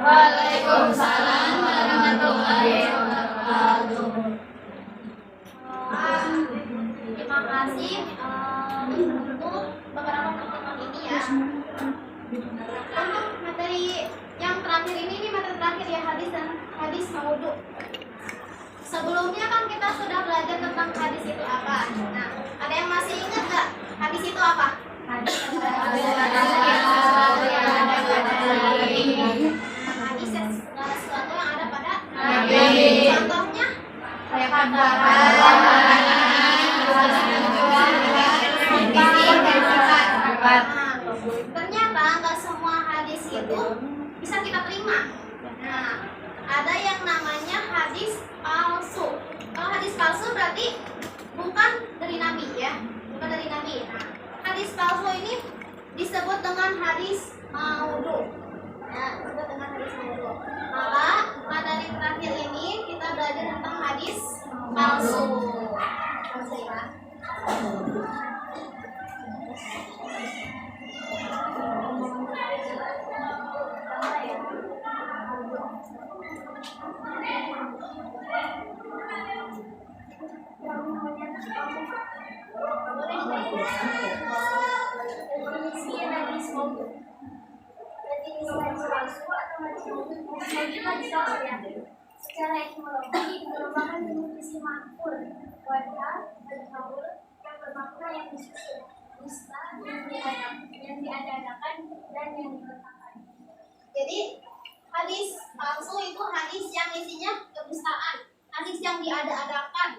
Waalaikumsalam warahmatullahi wabarakatuh. Terima kasih untuk beberapa pertemuan ini ya. Untuk materi yang terakhir ini materi terakhir ya, hadis dan hadis maudhu. Sebelumnya kan kita sudah belajar tentang hadis itu apa. Nah, ada yang masih ingat nggak hadis itu apa? Hadis segala sesuatu yang ada pada Nabi. Contohnya ternyata nggak semua hadis itu bisa kita terima. Nah, ada yang namanya hadis palsu. Kalau hadis palsu berarti bukan dari Nabi ya, bukan dari Nabi. Nah, hadis palsu ini disebut dengan hadis maudhu. Ya, disebut dengan hadis maudhu. Maka materi terakhir ini kita belajar tentang hadis palsu. Palsu ya. Secara etimologi merupakan definisi makhluk, wadah, dan haul yang bermakna yang disusun, dusta, yang diadakan, dan yang diletakkan. Jadi hadis palsu itu hadis yang isinya kedustaan, hadis yang diada-adakan.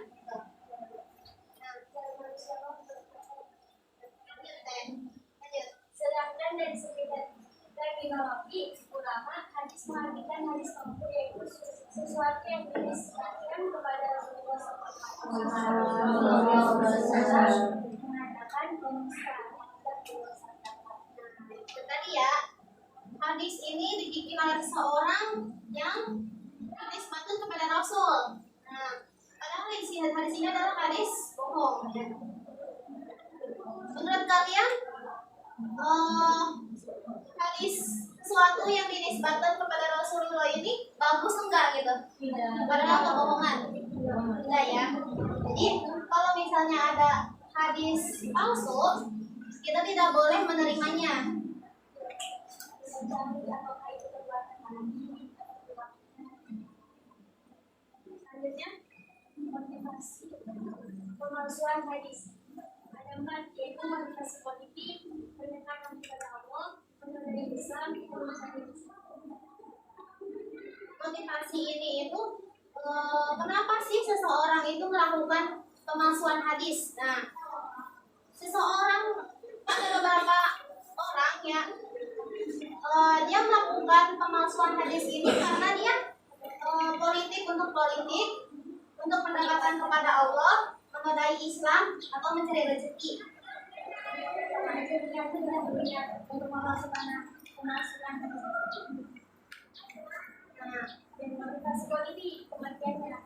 Sedangkan dari segi terminologi ulama, hadis mengartikan hadis palsu yaitu sesuatu yang dinisbatkan kepada Rasulullah SAW mengatakan penistaan dan berwasatkan. Itu tadi ya, hadis ini dibikin oleh seseorang yang dinisbatkan kepada Rasul. Nah, padahal hadis ini adalah hadis bohong ya. Menurut kalian hadis sesuatu yang dinisbatkan kepada Rasulullah ini bagus enggak gitu? Padahal kebohongan. Tidak ya. Jadi kalau misalnya ada hadis palsu, kita tidak boleh menerimanya. Selanjutnya, motivasi pemalsuan hadis. Ada 4, yaitu motivasi politik, pendekatan kepada Allah, mengenai Islam, mencari Islam. Motivasi ini itu kenapa sih seseorang itu melakukan pemalsuan hadis? Nah, seseorang ada beberapa orang ya, dia melakukan pemalsuan hadis ini karena dia politik, untuk pendekatan kepada Allah, menodai Islam, atau mencari rezeki. Jadi yang tidak berniat untuk memalsukan hadis. Nah, dan motivasi politik kematiannya.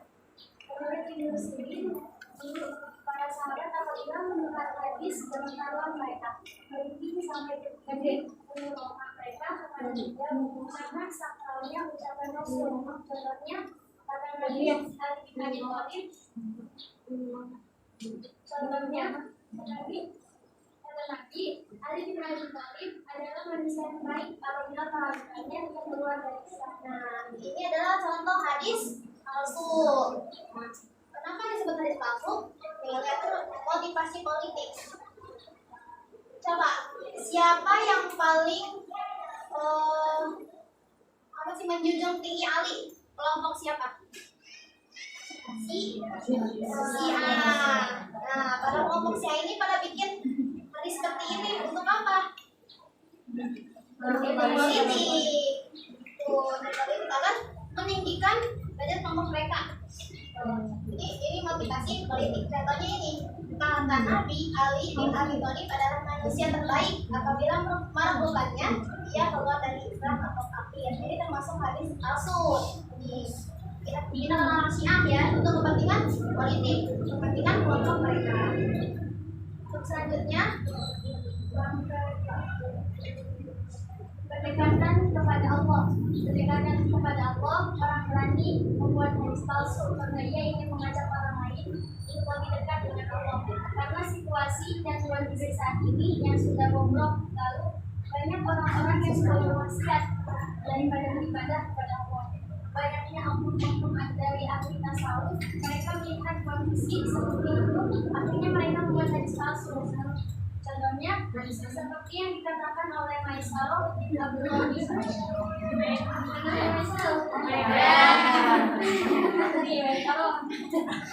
Menurut Ibnu Sirin, para sahabat apabila mendengar hadis pengetahuan mereka, berhenti sampai ketika ulama mereka kepada dia karena sakralnya ucapan Rasul. Contohnya kata Nabi Ali bin Abi Thalib. Contohnya Nabi Ali bin Abi Thalib adalah manusia yang baik apabila melakukannya yang keluar dari Islam. Nah, ini adalah contoh hadis palsu. Kenapa disebut hadis palsu? Lihat motivasi politik. Coba, siapa yang paling menjunjung tinggi Ali? Kelompok siapa? Si A. Nah, pada kelompok si A ini pada bikin hadis seperti ini untuk apa? Politik. Tuh, kan meninggikan derajat kelompok mereka. Ini motivasi politik. Contohnya ini, kata Nabi Ali bin Abi Thalib adalah manusia terbaik apabila melakukannya dia keluar dari Islam atau kafir. Ini termasuk hadis palsu. Kita orang Syiah ya, untuk kepentingan politik, kepentingan kelompok mereka. Untuk selanjutnya, pendekatan kepada Allah. Pendekatan hadis palsu karena ia ingin mengajak orang lain untuk lebih dekat dengan Allah. Karena situasi dan kondisi saat ini yang sudah bobrok, lalu banyak orang-orang yang sudah berwasiat daripada beribadah kepada Allah. Banyaknya oknum-oknum dari ahli tasawuf, mereka melihat kondisi seperti itu, akhirnya mereka membuat hadis palsu. Contohnya, seperti yang dikatakan oleh Maisaro bin Abdul Aziz.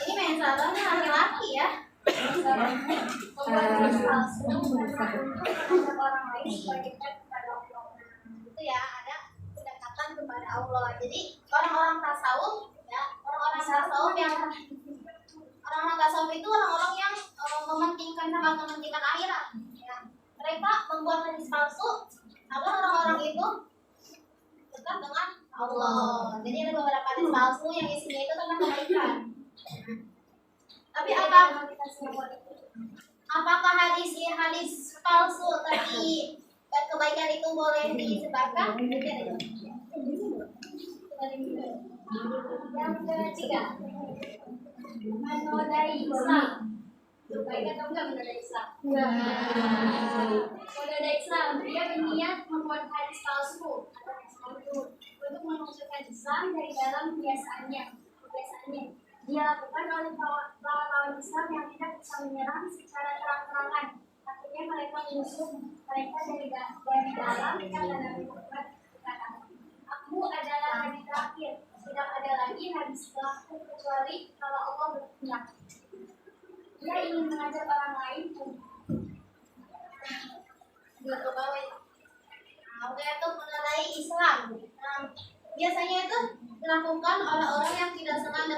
Ini Maisaro laki-laki ya. Membuat hadis palsu untuk orang lain supaya dekat kepada Allah. Itu ya, ada pendekatan kepada Allah. Jadi orang-orang tasawuf ya, orang-orang tasawuf itu orang-orang yang mementingkan akhirat ya. Mereka membuat hadis palsu agar orang-orang itu dekat dengan Allah. Jadi ada beberapa hadis palsu yang isinya itu tentang kebaikan. Tapi apakah hadis palsu tadi kebaikan itu boleh disebarkan? Yang ketiga, menodai Islam. Baik atau enggak menodai Islam? Menodai Islam, dia berniat membuat hadis palsu untuk menunjukkan Islam dari dalam kebiasaannya. Dia lakukan oleh lawan Islam yang tidak bisa menyerang secara terang-terangan. Akhirnya mereka menyusup mereka dari dalam kata Nabi Muhammad berkata, "Aku adalah nabi terakhir, tidak ada lagi nabi setelahku kecuali kalau Allah berkehendak." Dia ingin mengajak orang lain Gitu bawah. Oke, itu mengenai Islam. Biasanya itu dilakukan oleh orang yang tidak senang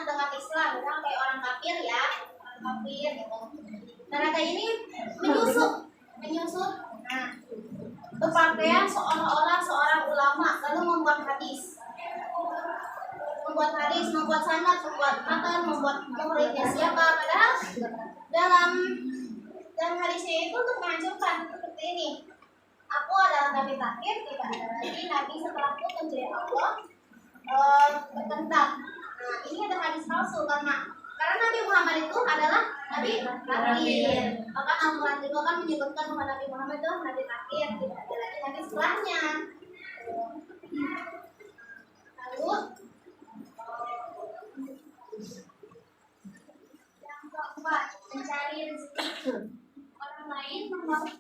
dengan Islam, kan kayak orang kafir ya, orang kafir gitu. Mereka ini menyusup, berpakaian seolah-olah seorang ulama, lalu membuat hadis, membuat sanad, membuat matan, membuat muridnya siapa. Padahal dalam hadisnya itu untuk menghancurkan seperti ini. Aku adalah nabi terakhir, tidak ada lagi nabi setelahku kecuali Allah berkehendak. Nah, ini ada hadis palsu karena Nabi Muhammad itu adalah nabi terakhir. Maka Al-Quran juga kan menyebutkan bahwa Nabi Muhammad itu nabi terakhir, tidak ada lagi nabi setelahnya. Lalu yang keempat, mencari rezeki. Orang lain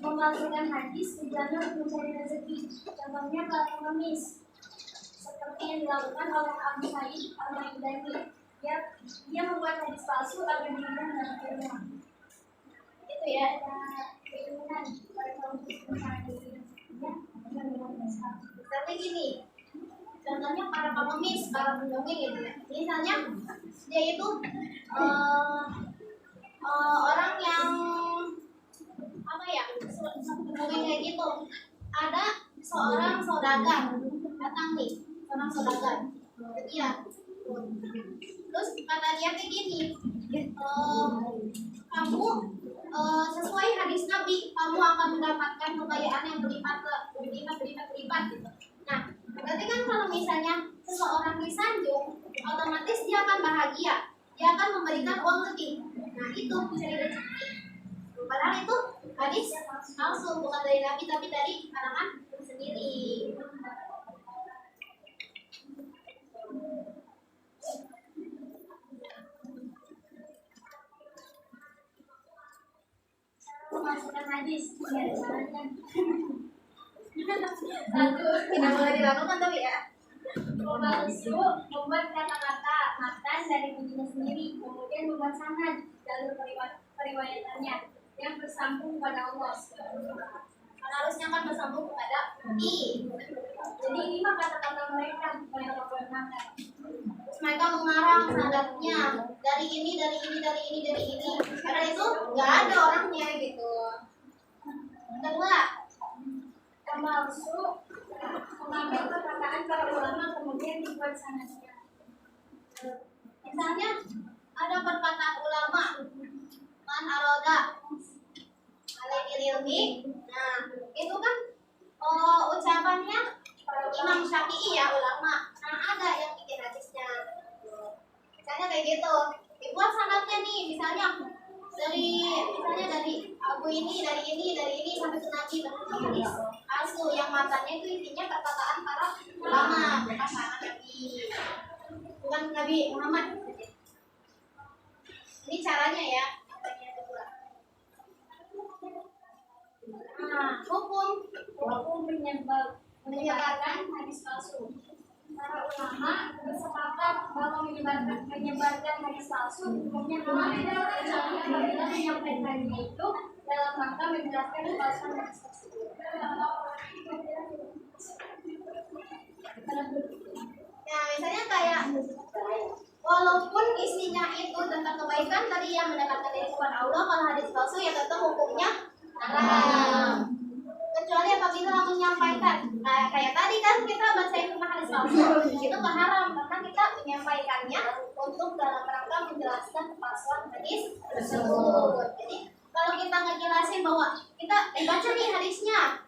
memalsukan hadis tujuannya untuk mencari rezeki. Contohnya kalau pengemis, seperti yang dilakukan oleh Abu Sa'id Al-Maidani. Dia membuat hadis palsu agar dirinya mendapat ilmu. Itu ya, keinginan pada kaum mencari dirinya dengan Islam. Tapi gini, contohnya para pengemis, para pendongeng gitu ya. Misalnya dia itu orang yang apa ya, pendongeng kayak gitu. Ada seorang saudagar datang nih, seorang saudagar. Iya. Terus kata dia kayak gini, kamu sesuai hadis Nabi, kamu akan mendapatkan kekayaan yang berlipat gitu. Nah, berarti kan kalau misalnya seseorang disanjung, otomatis dia akan bahagia, dia akan memberikan uang lebih. Nah, itu mencari rezeki. Padahal itu hadis palsu, bukan dari Nabi tapi dari karangan sendiri. Memasukkan hadis, ya caranya. Satu, tidak boleh dilakukan tapi ya. Memalsu, membuat kata-kata matan dari dirinya sendiri, kemudian membuat sanad jalur periwayatannya yang bersambung pada Allah. Harusnya kan bersambung kepada Nabi. Jadi ini mah kata-kata mereka gunakan. Terus mereka mengarang sanadnya dari ini. Karena itu nggak ada orangnya gitu. Kedua, Memalsu, mengambil perkataan para ulama kemudian dibuat sanadnya. misalnya ada perkataan ulama, man aroda alaihi ilmi. Nah, itu kan ucapannya Imam Syafi'i ya, ulama. Nah, ada yang bikin hadisnya. gitu. Dibuat sanadnya nih, misalnya dari Abu ini, dari ini sampai ke Nabi, bentuk hadis palsu yang matanya itu intinya perkataan para ulama, bukan para Nabi, bukan Nabi Muhammad. Ini caranya ya. Nah, hukum menyebarkan hadis palsu. Para ulama bersepakat bahwa menyebarkan hadis palsu hukumnya haram kecuali apabila menyampaikannya itu dalam rangka menjelaskan kepalsuan hadis tersebut. Nah, misalnya kayak walaupun isinya itu tentang kebaikan tadi yang mendekatkan diri kepada Allah, kalau hadis palsu ya tetap hukumnya haram. Kecuali apabila menyampaikan, nah kayak tadi kan kita baca tentang hadis palsu itu haram karena kita menyampaikannya untuk dalam rangka menjelaskan kepalsuan hadis tersebut. Jadi kalau kita ngejelasin bahwa kita dibaca nih hadisnya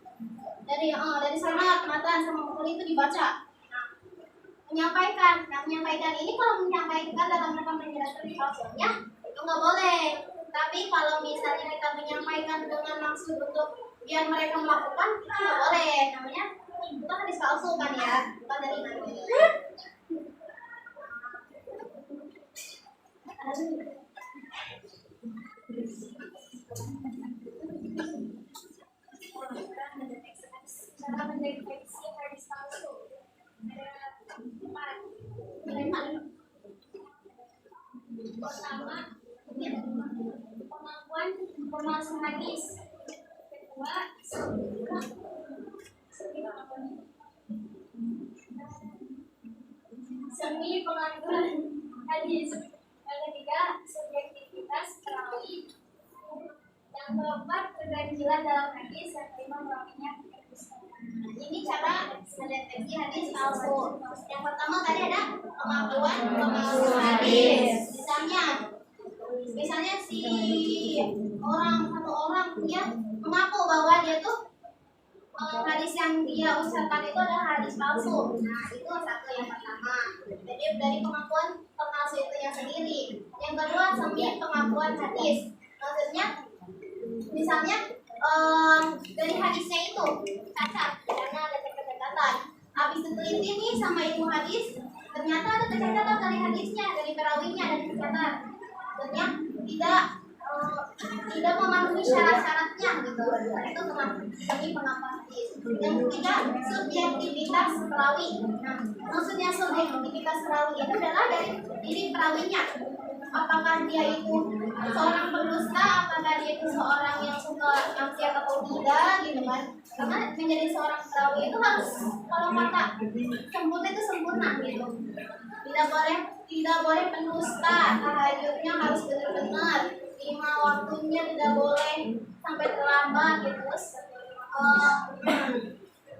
dari sanad matan sama mukul itu dibaca. Menyampaikan ini kalau menyampaikan dalam rangka menjelaskan kepalsuannya itu nggak boleh. Tapi kalau misalnya kita menyampaikan dengan maksud untuk biar mereka melakukan itu nggak boleh, namanya itu hadis palsu kan ya, bukan dari Nabi. Cara mendeteksi hadis palsu ada 4. Pertama, kemampuan pemalsu hadis. Kedua, seni pengaturan hadis. Yang ketiga, subjektivitas perawi. Yang keempat, keganjilan dalam hadis. Yang kelima, perawinya. Ini cara mendeteksi hadis palsu. Yang pertama tadi ada kemampuan pemalsu hadis. Misalnya satu orang dia mengaku bahwa dia tuh hadis yang dia ucapkan itu adalah hadis palsu. Nah, itu satu yang pertama. Jadi dari pengakuan pemalsu itu yang sendiri. Yang kedua, semi pengakuan hadis. Maksudnya misalnya dari hadisnya itu cacat karena ada kecacatan. Habis diteliti nih sama ilmu hadis, ternyata ada kecacatan dari hadisnya, dari perawinya ada kecacatan. Maksudnya tidak memenuhi syarat-syaratnya gitu. Itu semi pengakuan hadis. Yang ketiga, subjektivitas perawi. Nah, maksudnya subjektivitas perawi itu adalah dari diri perawinya. Apakah dia itu seorang pendusta, apakah dia itu seorang yang suka nasihat atau tidak gitu kan. Karena menjadi seorang perawi itu harus, kalau kata sempurna itu sempurna gitu. Tidak boleh pendusta, tahajudnya harus benar-benar, 5 waktunya tidak boleh sampai terlambat gitu. Terus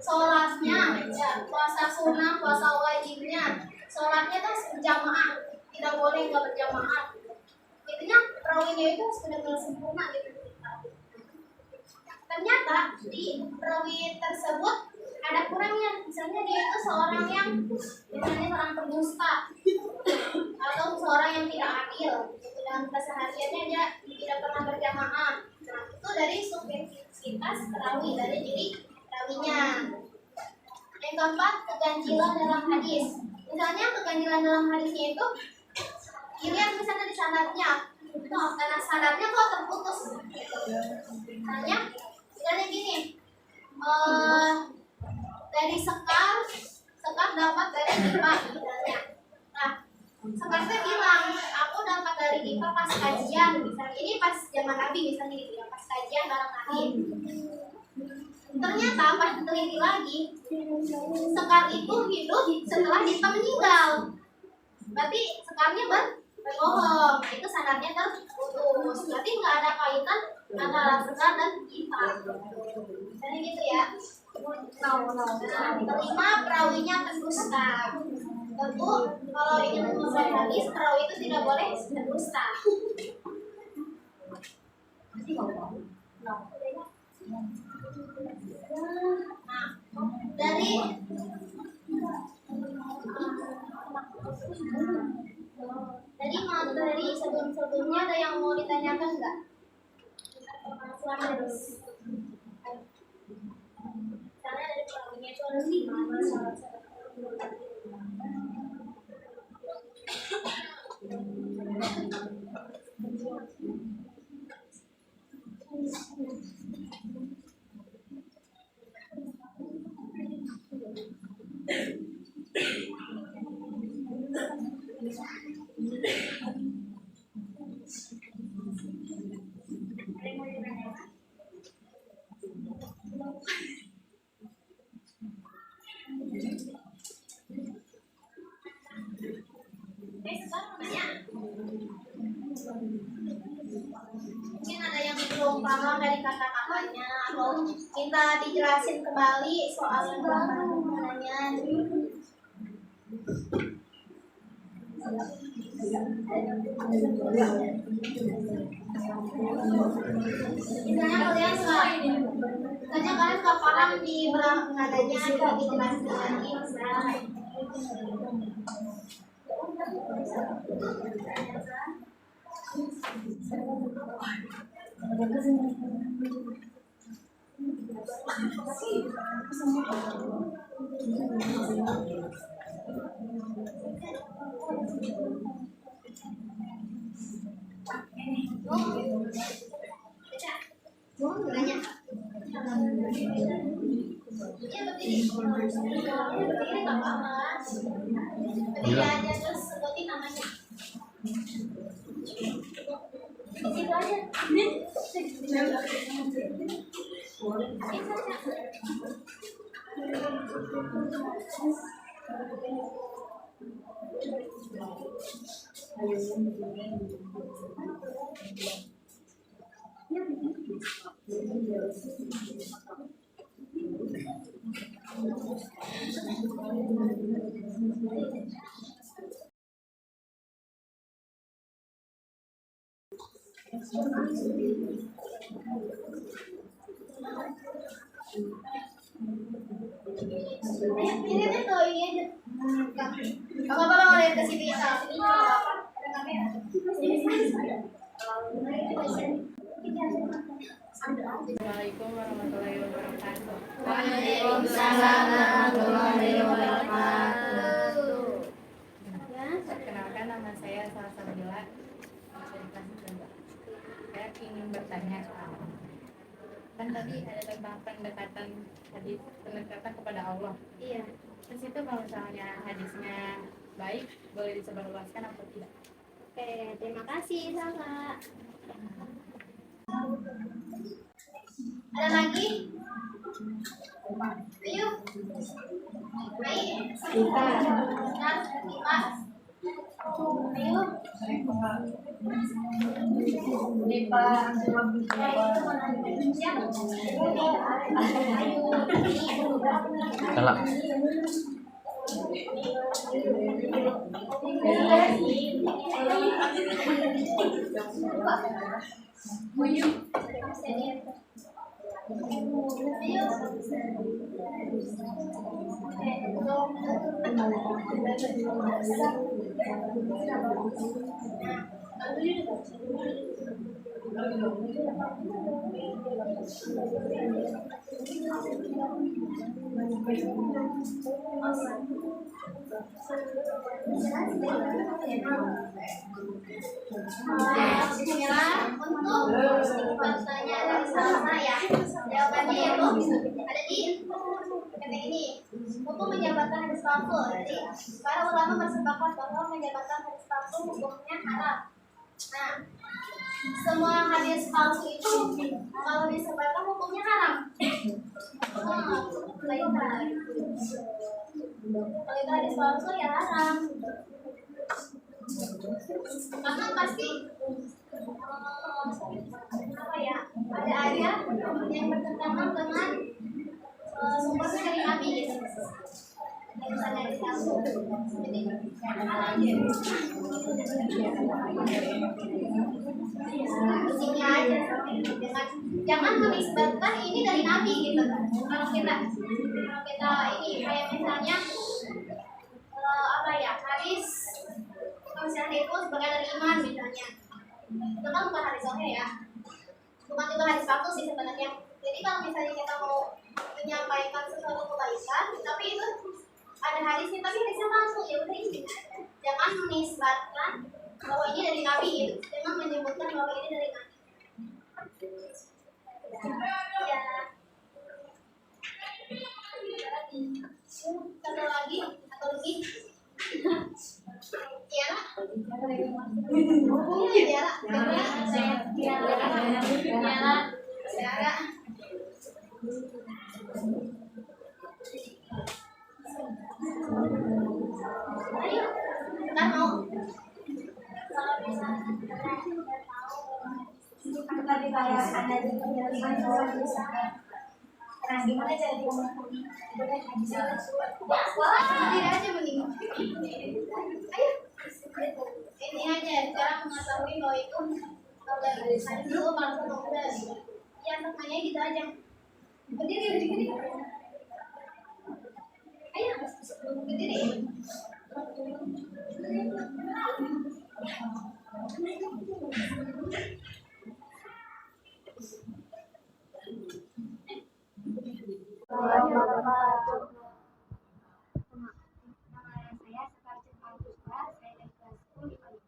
sholatnya ya, puasa sunnah, puasa wajibnya, sholatnya tuh berjamaah, tidak boleh nggak berjamaah. Intinya perawinya itu harus benar-benar sempurna gitu. Ternyata di perawi tersebut ada kurangnya. Misalnya dia itu seorang yang seorang pendusta atau seorang yang tidak adil gitu, dalam kesehariannya dia tidak pernah berjamaah. Nah, itu dari subjektivitas perawi, dari diri perawinya. Yang keempat, keganjilan dalam hadis. Misalnya keganjilan dalam hadisnya itu dilihat misalnya di sanadnya, karena sanadnya kok terputus. Misalnya gini, dari Sekar dapat dari Dipa misalnya. Nah, Sekar saya bilang, aku dapat dari Dipa pas kajian, misalnya ini pas zaman Nabi misalnya gitu ya, pas kajian bareng Nabi. Ternyata pas diteliti lagi, Sekar itu hidup setelah Dipa meninggal. Berarti Sekarnya berbohong, itu sanadnya terputus. Berarti nggak ada kaitan antara Sekar dan Dipa. Jadi gitu ya. Kelima, perawinya pendusta. Tentu kalau ingin menguasai hadis, perawi itu tidak boleh berdusta. Nah, dari Sebelumnya ada yang mau ditanyakan nggak? Pemalsuan hadis. Karena dari pelakunya itu ada 5 syarat-syarat. Mungkin ada yang belum paham dari kata-katanya atau minta dijelasin kembali soal yang maknanya. Misalnya kalian nggak paham di belakang nadanya, jadi dijelasin lagi misalnya. Iya berdiri nggak apa-apa. Berdiri aja terus sebutin namanya. Itu aja. Ini tuh ini aja. Apa mau lihat ke sini Assalamualaikum warahmatullahi wabarakatuh. Waalaikumsalam warahmatullahi wabarakatuh. Perkenalkan, nama saya Salsa Bila. Saya ingin bertanya, kan tadi ada tentang pendekatan kepada Allah. Iya. Terus itu kalau misalnya hadisnya baik, boleh disebarluaskan atau tidak? Oke, terima kasih Salsa. Ada lagi? Ayo. Baik. Ayo. Salah. Bismillah, untuk pertanyaan dari Salsa ya, jawabannya ya Bu, ada di ketik ini. Hukum menjabarkan hadis palsu. Jadi para ulama bersepakat bahwa menjabarkan hadis palsu hukumnya haram. Nah, semua hadis palsu itu kalau disebarkan hukumnya haram. Kalau itu hadis palsu ya haram. Karena pasti apa ya, ada ayat yang bertentangan dengan sumbernya dari Nabi gitu. Misalnya di palsu, jadi haram. Sini aja, jangan menisbatkan ini dari Nabi gitu. Kalau kita ini kayak misalnya apa ya, hadis misalnya itu sebagai dari iman misalnya, sahih ya. Bukan itu hadis palsu sih sebenarnya. Jadi kalau misalnya kita mau menyampaikan sesuatu kebaikan, tapi itu ada hadisnya, tapi hadisnya palsu, ya udah ini aja. Jangan menisbatkan bahwa ini dari Nabi, gitu. Jangan menyebutkan bahwa ini dari Nabi. Ya. Satu lagi atau lebih? Tiara? Tiara? Tiara? Ayo, kita mau. Kalau misalnya kita tidak tahu, tadi kayak ada di penjelasan bahwa misalnya, nah gimana cara memahami benar hadisnya? Tidak aja mending. Ayo, ini aja cara mengetahui bahwa itu kalau dari hadis itu palsu atau enggak. Ya namanya gitu aja. Berdiri. Ayo, berdiri. Saya Sekarjeng Pangpuspa, saya dari kelas 10 IPA 5.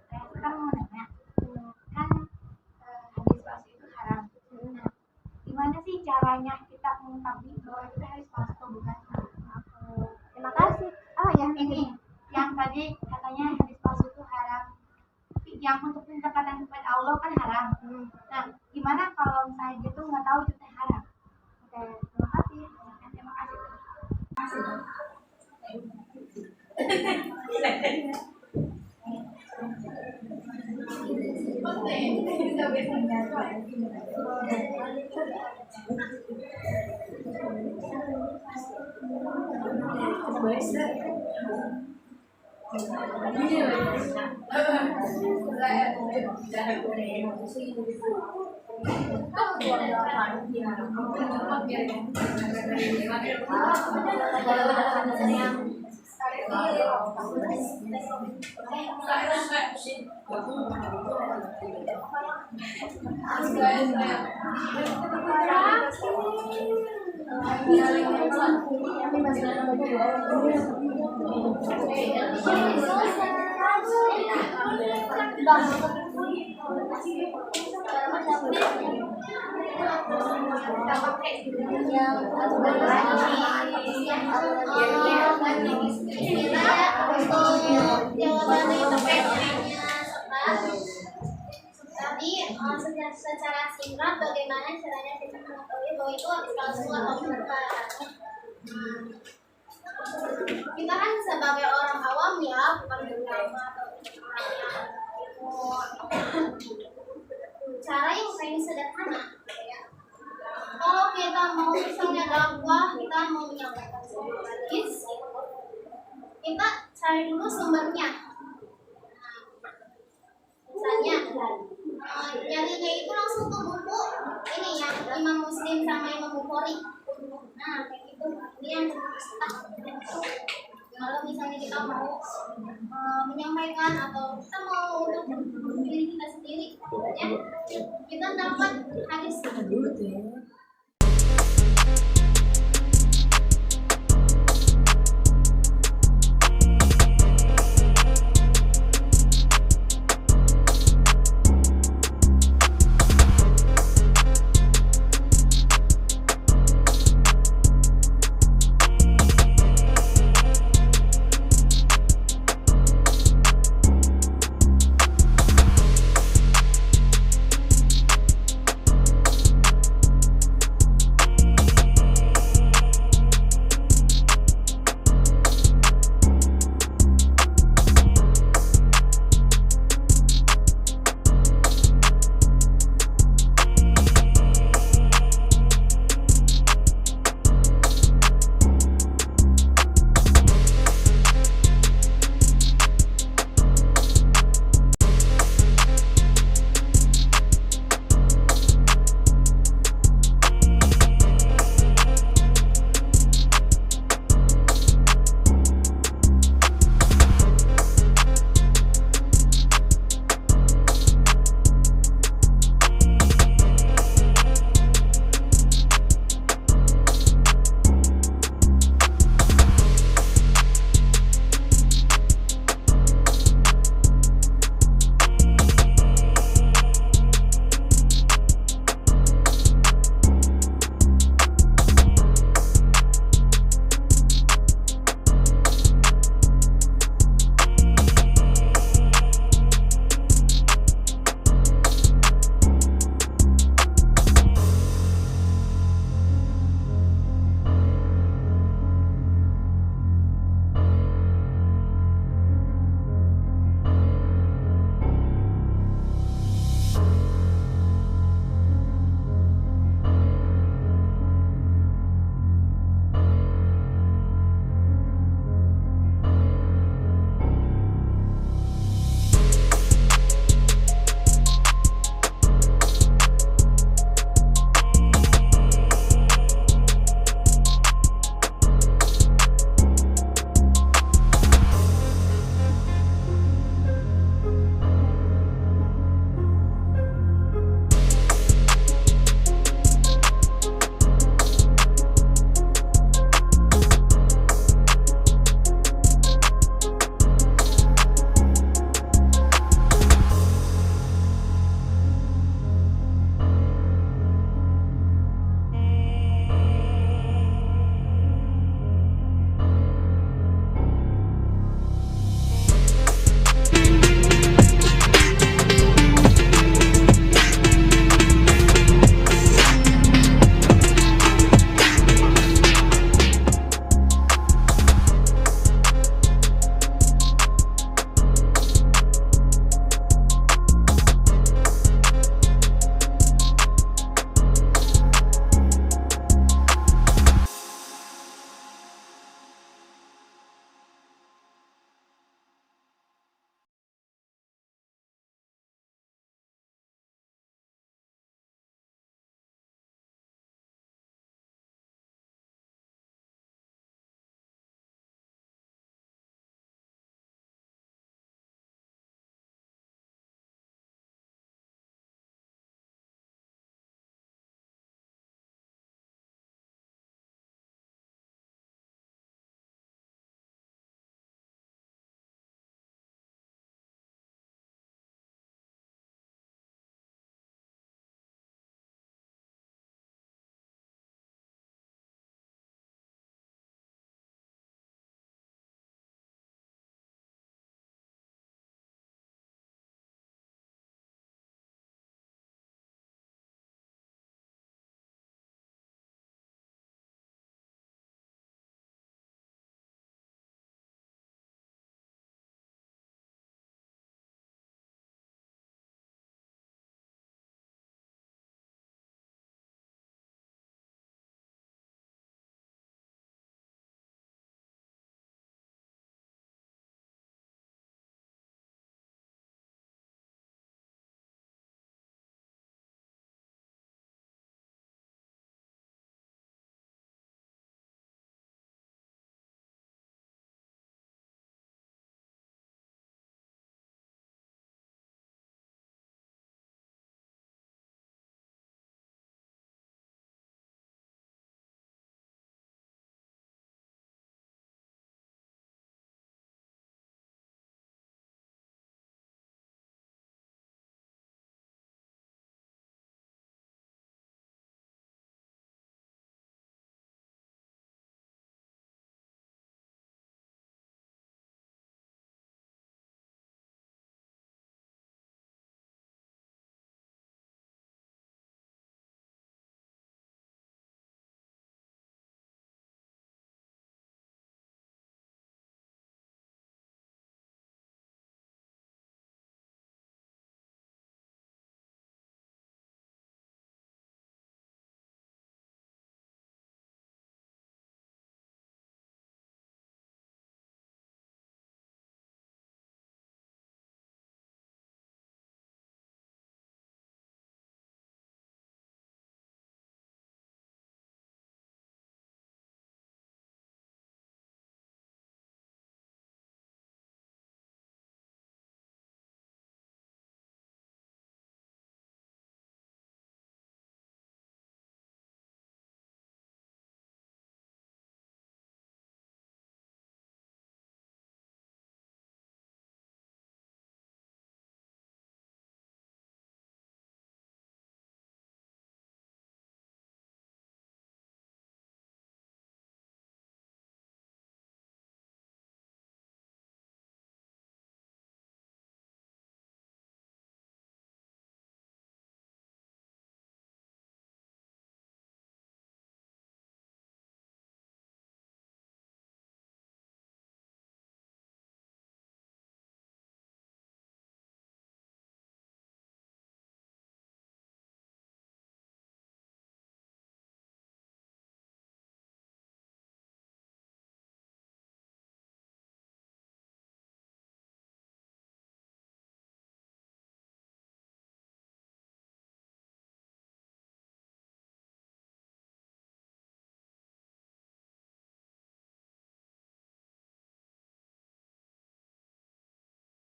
Saya sekarang mau nanya, kan hadis palsu itu haram. Nah, gimana sih caranya kita mengetahui bahwa itu hadis palsu atau bukan? Terima kasih. Oh ya, ini yang tadi katanya hadis palsu itu haram. Yang untuk pendekatan kepada Allah kan haram. Nah, gimana kalau misalnya dia tuh nggak tahu itu haram? Oke, terima kasih. Terima kasih. Tadi secara singkat bagaimana caranya kita mengetahui bahwa itu hadis palsu atau bukan? Kita kan sebagai orang awam ya, bukan ulama atau orang yang cara yang paling sederhana ya. Kalau kita mau misalnya dakwah, kita mau menyampaikan sebuah hadis, kita cari dulu sumbernya. Misalnya nyarinya itu langsung ke buku ini yang Imam Muslim sama Imam Bukhari. Nah kayak gitu, ini yang kalau misalnya kita mau menyampaikan atau kita mau untuk diri kita sendiri, ya kita dapat hadis